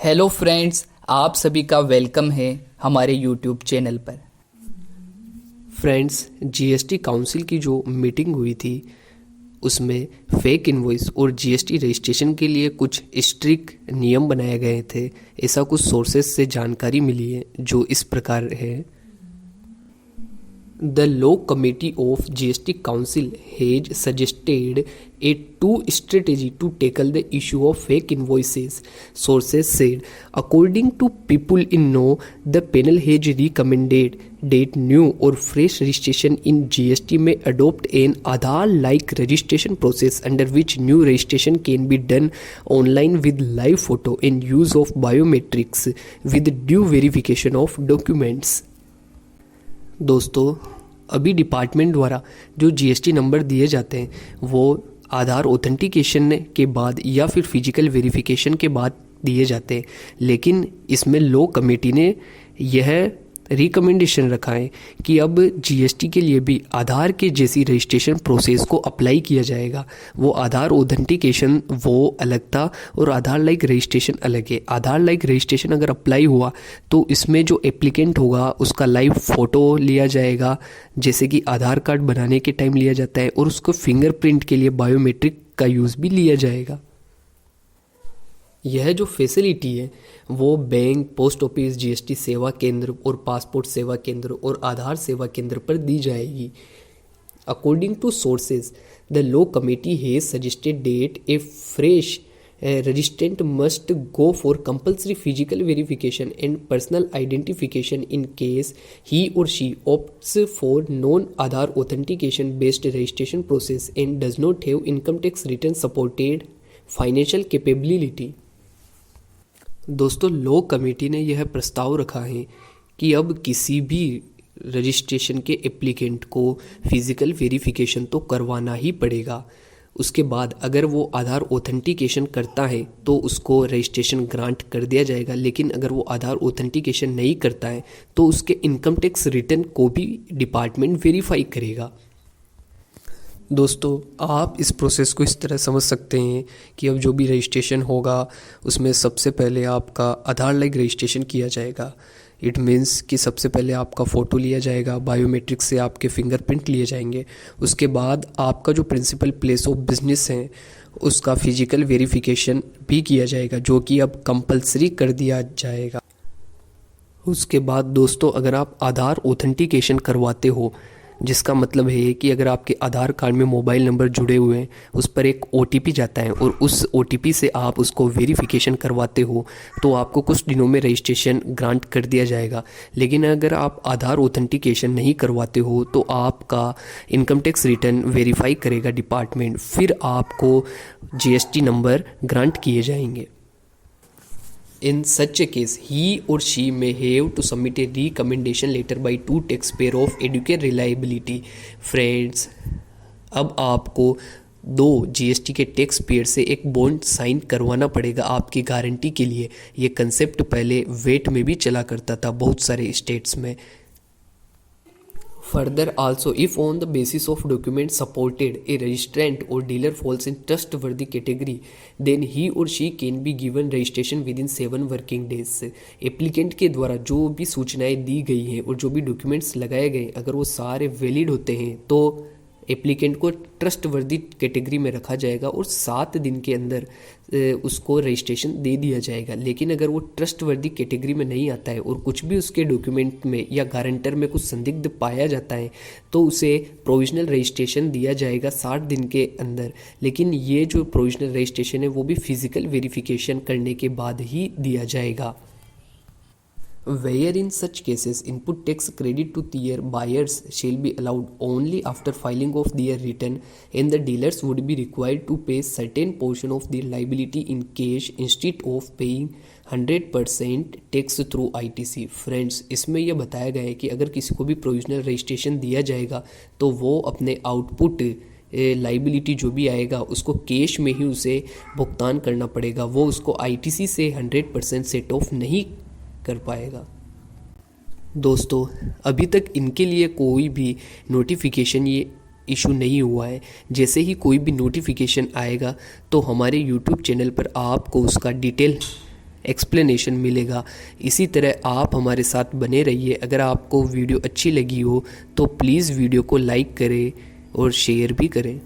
Hello friends, आप सभी का वेलकम है हमारे यूट्यूब चैनल पर। फ्रेंड्स, जीएसटी काउंसिल की जो मीटिंग हुई थी उसमें फेक इनवॉइस और जीएसटी रजिस्ट्रेशन के लिए कुछ स्ट्रिक्ट नियम बनाए गए थे। ऐसा कुछ सोर्सेस से जानकारी मिली है जो इस प्रकार है। The Law Committee of GST Council has suggested a two strategy to tackle the issue of fake invoices. Sources said, according to people in know, the panel has recommended that new or fresh registration in GST may adopt an Aadhaar-like registration process under which new registration can be done online with live photo and use of biometrics with due verification of documents. दोस्तों, अभी department द्वारा जो GST number दिए जाते हैं वो आधार authentication के बाद या फिर फिजिकल वेरिफिकेशन के बाद दिए जाते हैं, लेकिन इसमें लॉ कमेटी ने यह रिकमेंडेशन रखा है कि अब जीएसटी के लिए भी आधार के जैसी रजिस्ट्रेशन प्रोसेस को अप्लाई किया जाएगा। वो आधार ऑथेंटिकेशन वो अलग था और आधार लाइक रजिस्ट्रेशन अलग है। आधार लाइक रजिस्ट्रेशन अगर अप्लाई हुआ तो इसमें जो एप्लीकेंट होगा उसका लाइव फ़ोटो लिया जाएगा, जैसे कि आधार कार्ड बनाने के टाइम लिया जाता है, और उसको फिंगरप्रिंट के लिए बायोमेट्रिक का यूज़ भी लिया जाएगा। यह जो फैसिलिटी है वो बैंक, पोस्ट ऑफिस, जीएसटी सेवा केंद्र और पासपोर्ट सेवा केंद्र और आधार सेवा केंद्र पर दी जाएगी। According to sources, the law committee has suggested that a fresh registrant must go for compulsory physical verification and personal identification in case he or she opts for non-Aadhaar authentication based registration process and does not have income tax return supported financial capability। दोस्तों, law committee ने यह प्रस्ताव रखा है कि अब किसी भी रजिस्ट्रेशन के एप्लीकेंट को फिजिकल वेरिफिकेशन तो करवाना ही पड़ेगा। उसके बाद अगर वो आधार ऑथेंटिकेशन करता है तो उसको रजिस्ट्रेशन ग्रांट कर दिया जाएगा, लेकिन अगर वो आधार ऑथेंटिकेशन नहीं करता है तो उसके इनकम टैक्स रिटर्न को भी डिपार्टमेंट वेरीफाई करेगा। दोस्तों, आप इस प्रोसेस को इस तरह समझ सकते हैं कि अब जो भी रजिस्ट्रेशन होगा उसमें सबसे पहले आपका आधार लाइक रजिस्ट्रेशन किया जाएगा। इट मीन्स कि सबसे पहले आपका फ़ोटो लिया जाएगा, बायोमेट्रिक से आपके फिंगरप्रिंट लिए जाएंगे। उसके बाद आपका जो प्रिंसिपल प्लेस ऑफ बिजनेस है उसका फिजिकल वेरिफिकेशन भी किया जाएगा, जो कि अब कंपलसरी कर दिया जाएगा। उसके बाद दोस्तों, अगर आप आधार ऑथेंटिकेशन करवाते हो, जिसका मतलब है कि अगर आपके आधार कार्ड में मोबाइल नंबर जुड़े हुए हैं उस पर एक ओटीपी जाता है और उस ओटीपी से आप उसको वेरिफिकेशन करवाते हो तो आपको कुछ दिनों में रजिस्ट्रेशन ग्रांट कर दिया जाएगा। लेकिन अगर आप आधार ऑथेंटिकेशन नहीं करवाते हो तो आपका इनकम टैक्स रिटर्न वेरीफाई करेगा डिपार्टमेंट, फिर आपको जीएसटी नंबर ग्रांट किए जाएंगे। In such a case, he or she may have to submit a recommendation letter by two taxpayer of adequate reliability। Friends, अब आपको दो जीएसटी के टैक्स पेयर से एक बॉन्ड साइन करवाना पड़ेगा आपकी गारंटी के लिए। ये कंसेप्ट पहले वेट में भी चला करता था बहुत सारे स्टेट्स में। Further, also, if on the basis of documents supported a registrant or dealer falls in trustworthy category, then he or she can be given registration within 7 working days। Applicant के द्वारा जो भी सूचनाएं दी गई हैं और जो भी डॉक्यूमेंट्स लगाए गए अगर वो सारे वैलिड होते हैं तो एप्लीकेंट को ट्रस्टवर्दी कैटेगरी में रखा जाएगा और 7 दिन के अंदर उसको रजिस्ट्रेशन दे दिया जाएगा। लेकिन अगर वो ट्रस्टवर्दी कैटेगरी में नहीं आता है और कुछ भी उसके डॉक्यूमेंट में या गारंटर में कुछ संदिग्ध पाया जाता है तो उसे प्रोविजनल रजिस्ट्रेशन दिया जाएगा 60 दिन के अंदर। लेकिन ये जो प्रोविजनल रजिस्ट्रेशन है वो भी फिजिकल वेरिफिकेशन करने के बाद ही दिया जाएगा। Where in such cases input tax credit to their buyers shall be allowed only after filing of their return, and the dealers would be required to pay certain portion of their liability in cash instead of paying 100% tax through ITC। Friends, इसमें यह बताया गया है कि अगर किसी को भी प्रोविजनल रजिस्ट्रेशन दिया जाएगा तो वो अपने आउटपुट लाइबिलिटी जो भी आएगा उसको कैश में ही उसे भुगतान करना पड़ेगा। वो उसको ITC से 100% सेट ऑफ नहीं कर पाएगा। दोस्तों, अभी तक इनके लिए कोई भी नोटिफिकेशन ये इशू नहीं हुआ है। जैसे ही कोई भी नोटिफिकेशन आएगा तो हमारे यूट्यूब चैनल पर आपको उसका डिटेल एक्सप्लेनेशन मिलेगा। इसी तरह आप हमारे साथ बने रहिए। अगर आपको वीडियो अच्छी लगी हो तो प्लीज़ वीडियो को लाइक करें और शेयर भी करें।